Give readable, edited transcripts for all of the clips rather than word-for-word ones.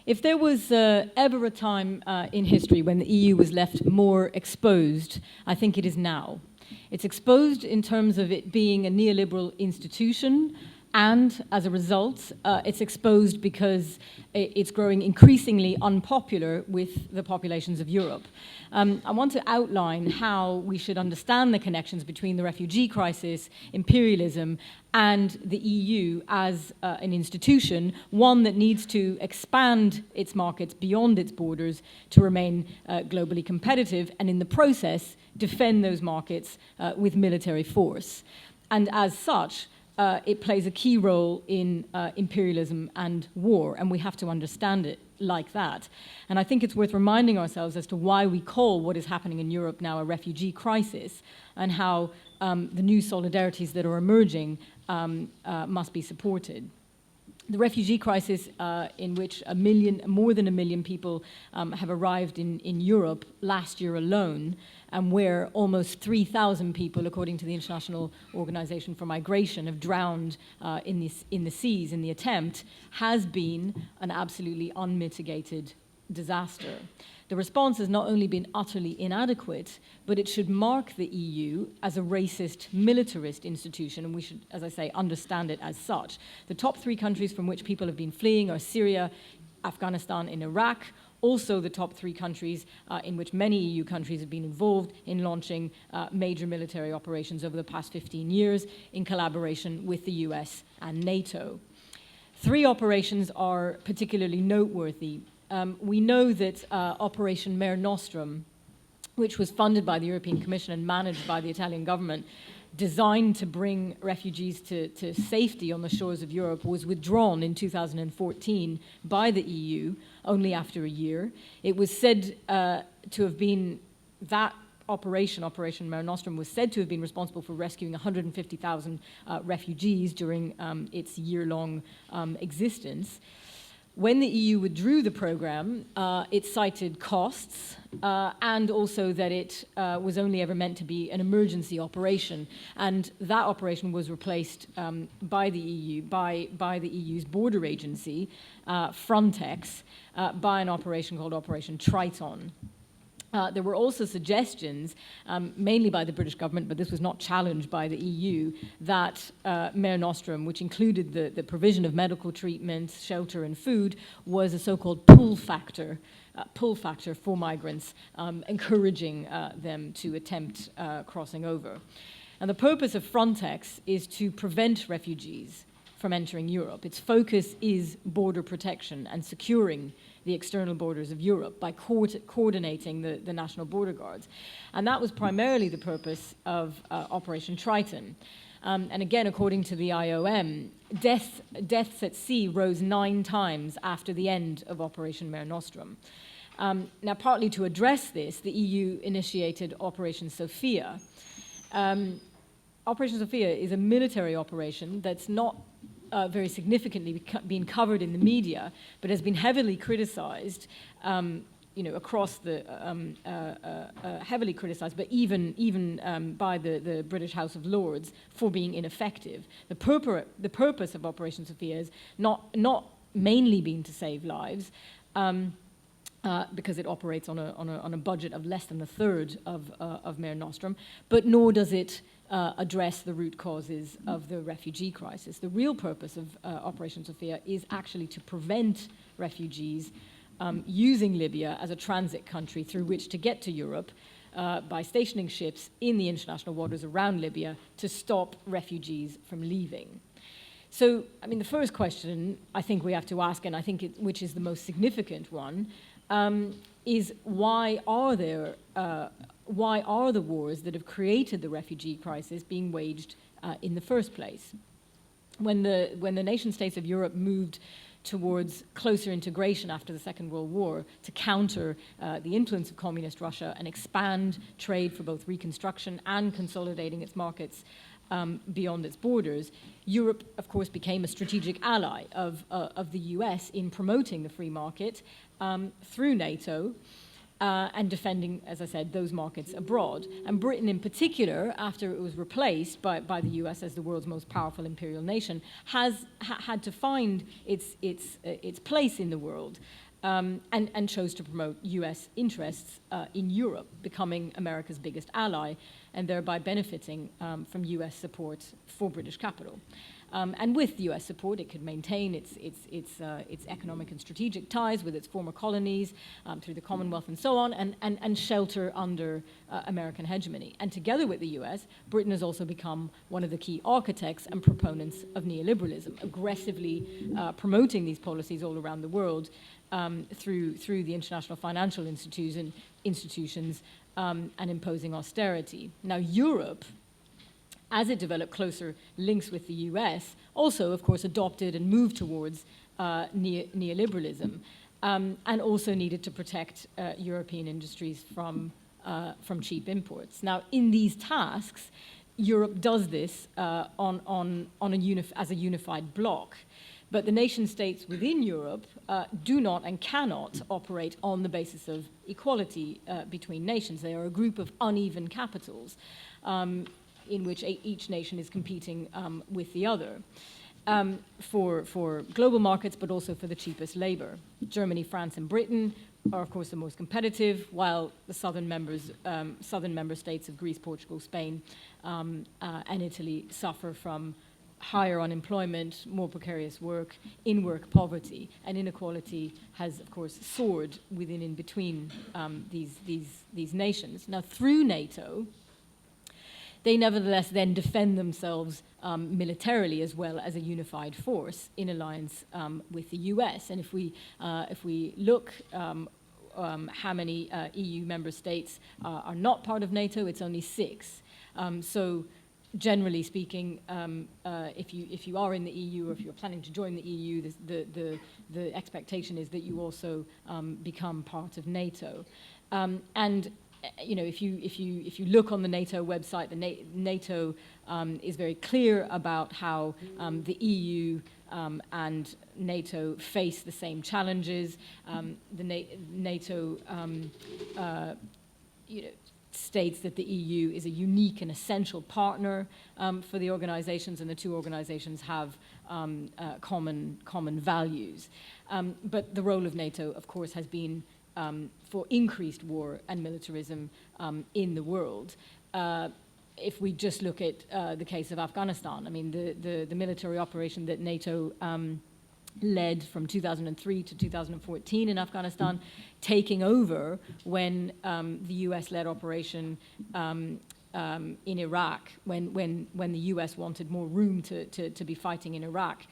If there was ever a time in history when the EU was left more exposed, I think it is now. It's exposed in terms of it being a neoliberal institution, and as a result, it's exposed because it's growing increasingly unpopular with the populations of Europe. I want to outline how we should understand the connections between the refugee crisis, imperialism, and the EU as an institution, one that needs to expand its markets beyond its borders to remain globally competitive, and in the process, defend those markets with military force. And as such, it plays a key role in imperialism and war, and we have to understand it like that. And I think it's worth reminding ourselves as to why we call what is happening in Europe now a refugee crisis, and how the new solidarities that are emerging must be supported. The refugee crisis, in which more than a million people have arrived in Europe last year alone, and where almost 3,000 people, according to the International Organization for Migration, have drowned in the seas in the attempt, has been an absolutely unmitigated disaster. The response has not only been utterly inadequate, but it should mark the EU as a racist, militarist institution, and we should, as I say, understand it as such. The top 3 countries from which people have been fleeing are Syria, Afghanistan, and Iraq. Also the top 3 countries in which many EU countries have been involved in launching major military operations over the past 15 years in collaboration with the US and NATO. 3 operations are particularly noteworthy. We know that Operation Mare Nostrum, which was funded by the European Commission and managed by the Italian government, designed to bring refugees to safety on the shores of Europe, was withdrawn in 2014 by the EU only after a year. It was said to have been that Operation Mare Nostrum was said to have been responsible for rescuing 150,000 refugees during its year-long existence. When the EU withdrew the program, it cited costs and also that it was only ever meant to be an emergency operation. And that operation was replaced by the EU, by the EU's border agency, Frontex, by an operation called Operation Triton. There were also suggestions, mainly by the British government, but this was not challenged by the EU, that Mare Nostrum, which included the provision of medical treatment, shelter, and food, was a so-called pull factor for migrants, encouraging them to attempt crossing over. And the purpose of Frontex is to prevent refugees from entering Europe. Its focus is border protection and securing the external borders of Europe by coordinating the national border guards. And that was primarily the purpose of Operation Triton. And again, according to the IOM, deaths at sea rose 9 times after the end of Operation Mare Nostrum. Now, partly to address this, the EU initiated Operation Sophia. Operation Sophia is a military operation that's not very significantly been covered in the media, but has been heavily criticized, across the heavily criticized, but even by the British House of Lords for being ineffective. The purpose of Operation Sophia is not mainly been to save lives, because it operates on a budget of less than a third of Mare Nostrum, but nor does it address the root causes of the refugee crisis. The real purpose of Operation Sophia is actually to prevent refugees using Libya as a transit country through which to get to Europe by stationing ships in the international waters around Libya to stop refugees from leaving. So, the first question I think we have to ask, and I think which is the most significant one, is why are the wars that have created the refugee crisis being waged in the first place? When the nation states of Europe moved towards closer integration after the Second World War to counter the influence of communist Russia and expand trade for both reconstruction and consolidating its markets beyond its borders, Europe, of course, became a strategic ally of the US in promoting the free market through NATO and defending, as I said, those markets abroad. And Britain in particular, after it was replaced by the US as the world's most powerful imperial nation, has had to find its place in the world. and chose to promote US interests in Europe, becoming America's biggest ally, and thereby benefiting from US support for British capital. And with US support, it could maintain its economic and strategic ties with its former colonies through the Commonwealth and so on, and shelter under American hegemony. And together with the US, Britain has also become one of the key architects and proponents of neoliberalism, aggressively promoting these policies all around the world through the international financial institutions and imposing austerity. Now, Europe, as it developed closer links with the US, also, of course, adopted and moved towards neoliberalism, and also needed to protect European industries from cheap imports. Now, in these tasks, Europe does this as a unified bloc. But the nation states within Europe do not and cannot operate on the basis of equality between nations. They are a group of uneven capitals in which each nation is competing with the other for global markets, but also for the cheapest labor. Germany, France, and Britain are, of course, the most competitive, while the southern member states of Greece, Portugal, Spain, and Italy suffer from higher unemployment, more precarious work, in-work poverty, and inequality has, of course, soared within and between these nations. Now, through NATO, they nevertheless then defend themselves militarily as well as a unified force in alliance with the US. And if we look how many EU member states are not part of NATO, it's only 6. So generally speaking, if you are in the EU or if you're planning to join the EU, the expectation is that you also become part of NATO. And you know, if you look on the NATO website, the NATO is very clear about how the EU and NATO face the same challenges. NATO states that the EU is a unique and essential partner for the organizations, and the two organizations have common values. But the role of NATO, of course, has been for increased war and militarism in the world. If we just look at the case of Afghanistan, I mean, the military operation that NATO led from 2003 to 2014 in Afghanistan, taking over when the US-led operation in Iraq, when the US wanted more room to be fighting in Iraq,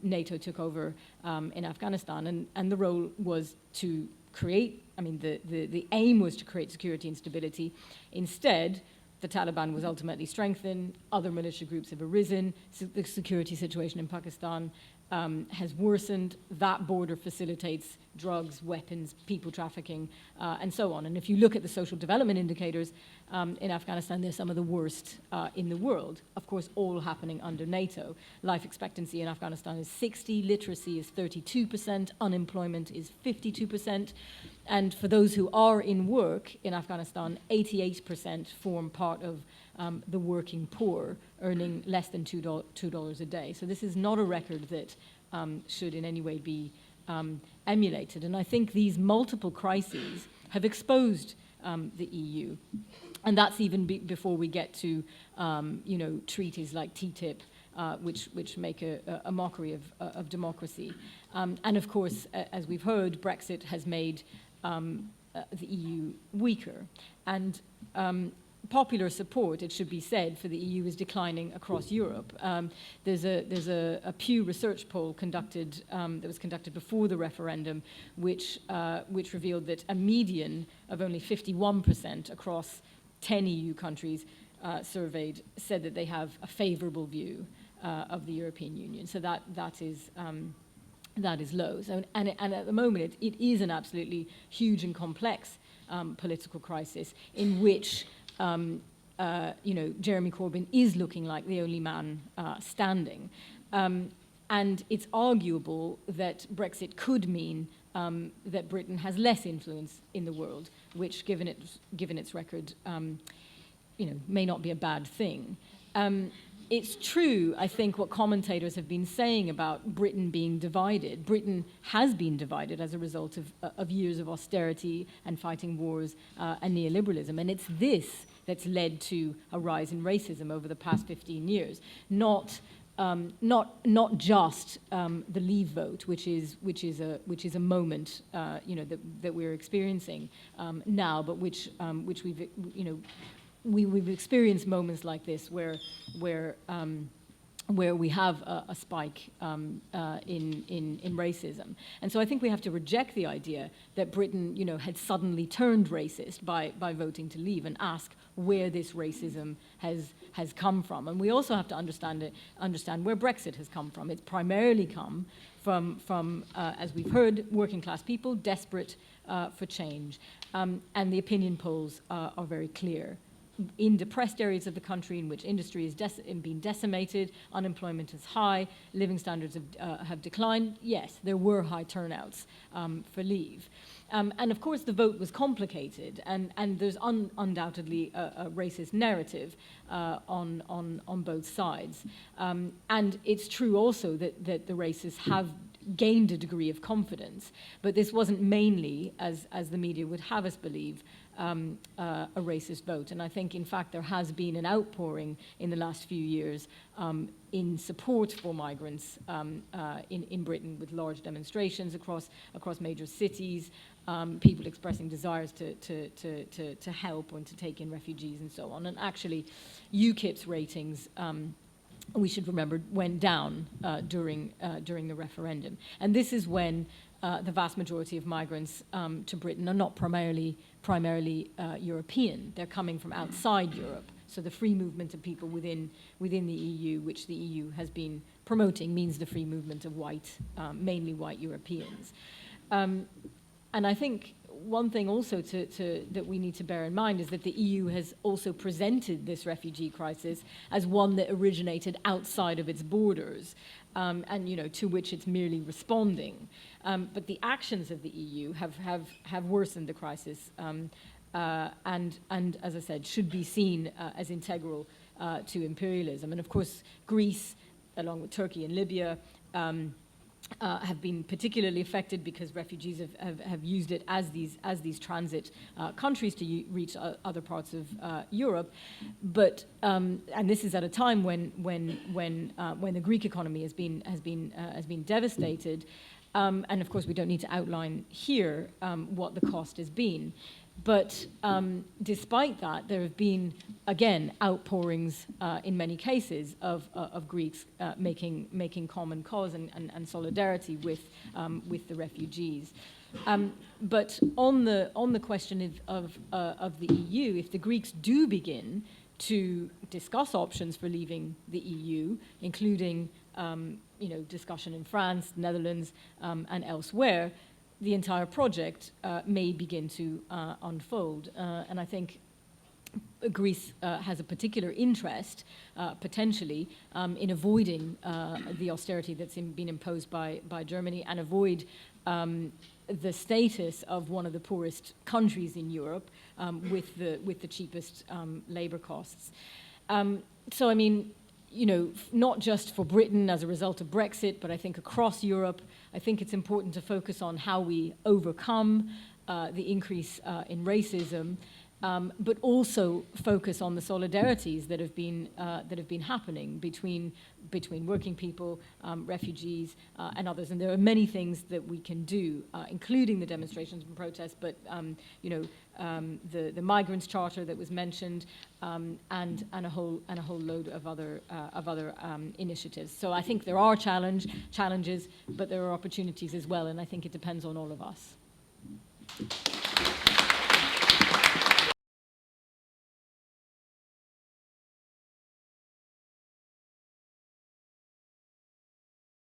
NATO took over in Afghanistan, and the role was to create, I mean, the aim was to create security and stability. Instead, the Taliban was ultimately strengthened, other militia groups have arisen, the security situation in Pakistan has worsened. That border facilitates drugs, weapons, people trafficking, and so on. And if you look at the social development indicators in Afghanistan, they're some of the worst in the world. Of course, all happening under NATO. Life expectancy in Afghanistan is 60, literacy is 32%, unemployment is 52%. And for those who are in work in Afghanistan, 88% form part of the working poor, earning less than $2 a day. So this is not a record that should in any way be emulated. And I think these multiple crises have exposed the EU. And that's even before we get to treaties like TTIP, which make a mockery of democracy. And of course, as we've heard, Brexit has made the EU weaker. And popular support, it should be said, for the EU is declining across Europe. There's a Pew Research poll conducted that was conducted before the referendum, which revealed that a median of only 51% across 10 EU countries surveyed said that they have a favourable view of the European Union. So that is low. So, and at the moment, it is an absolutely huge and complex political crisis in which Jeremy Corbyn is looking like the only man standing. And it's arguable that Brexit could mean that Britain has less influence in the world, which, given its record, may not be a bad thing. It's true, I think, what commentators have been saying about Britain being divided. Britain has been divided as a result of years of austerity and fighting wars and neoliberalism. And it's this that's led to a rise in racism over the past 15 years, not just the Leave vote, which is a moment that we're experiencing now, but which we've experienced moments like this where we have a spike in racism. And so I think we have to reject the idea that Britain, had suddenly turned racist by voting to leave, and ask where this racism has come from. And we also have to understand where Brexit has come from. It's primarily come from as we've heard, working class people desperate for change. And the opinion polls are very clear. In depressed areas of the country in which industry is being decimated, unemployment is high, living standards have declined, yes, there were high turnouts for Leave. And of course the vote was complicated, and there's undoubtedly a racist narrative on both sides. And it's true also that the racists have gained a degree of confidence, but this wasn't mainly, as the media would have us believe, a racist vote. And I think, in fact, there has been an outpouring in the last few years in support for migrants in Britain, with large demonstrations across major cities, people expressing desires to help and to take in refugees and so on. And actually, UKIP's ratings, we should remember, went down during the referendum. And this is when the vast majority of migrants to Britain are not primarily European. They're coming from outside Europe. So the free movement of people within the EU, which the EU has been promoting, means the free movement of mainly white Europeans. And I think one thing also that we need to bear in mind is that the EU has also presented this refugee crisis as one that originated outside of its borders, and to which it's merely responding. But the actions of the EU have worsened the crisis, and as I said, should be seen as integral to imperialism. And of course, Greece, along with Turkey and Libya, have been particularly affected because refugees have used it as these transit countries to reach other parts of Europe. But and this is at a time when the Greek economy has been devastated. And of course, we don't need to outline here what the cost has been. But despite that, there have been, again, outpourings in many cases of Greeks making common cause and solidarity with the refugees. But on the question of the EU, if the Greeks do begin to discuss options for leaving the EU, including discussion in France, Netherlands, and elsewhere, the entire project may begin to unfold. And I think Greece has a particular interest, potentially, in avoiding the austerity that's been imposed by Germany, and avoid the status of one of the poorest countries in Europe with the cheapest labor costs. So, I mean, not just for Britain as a result of Brexit, but I think across Europe, I think it's important to focus on how we overcome the increase in racism, but also focus on the solidarities that have been happening between working people, refugees, and others. And there are many things that we can do, including the demonstrations and protests, but the Migrants Charter that was mentioned, and a whole load of other initiatives. So I think there are challenges, but there are opportunities as well, and I think it depends on all of us.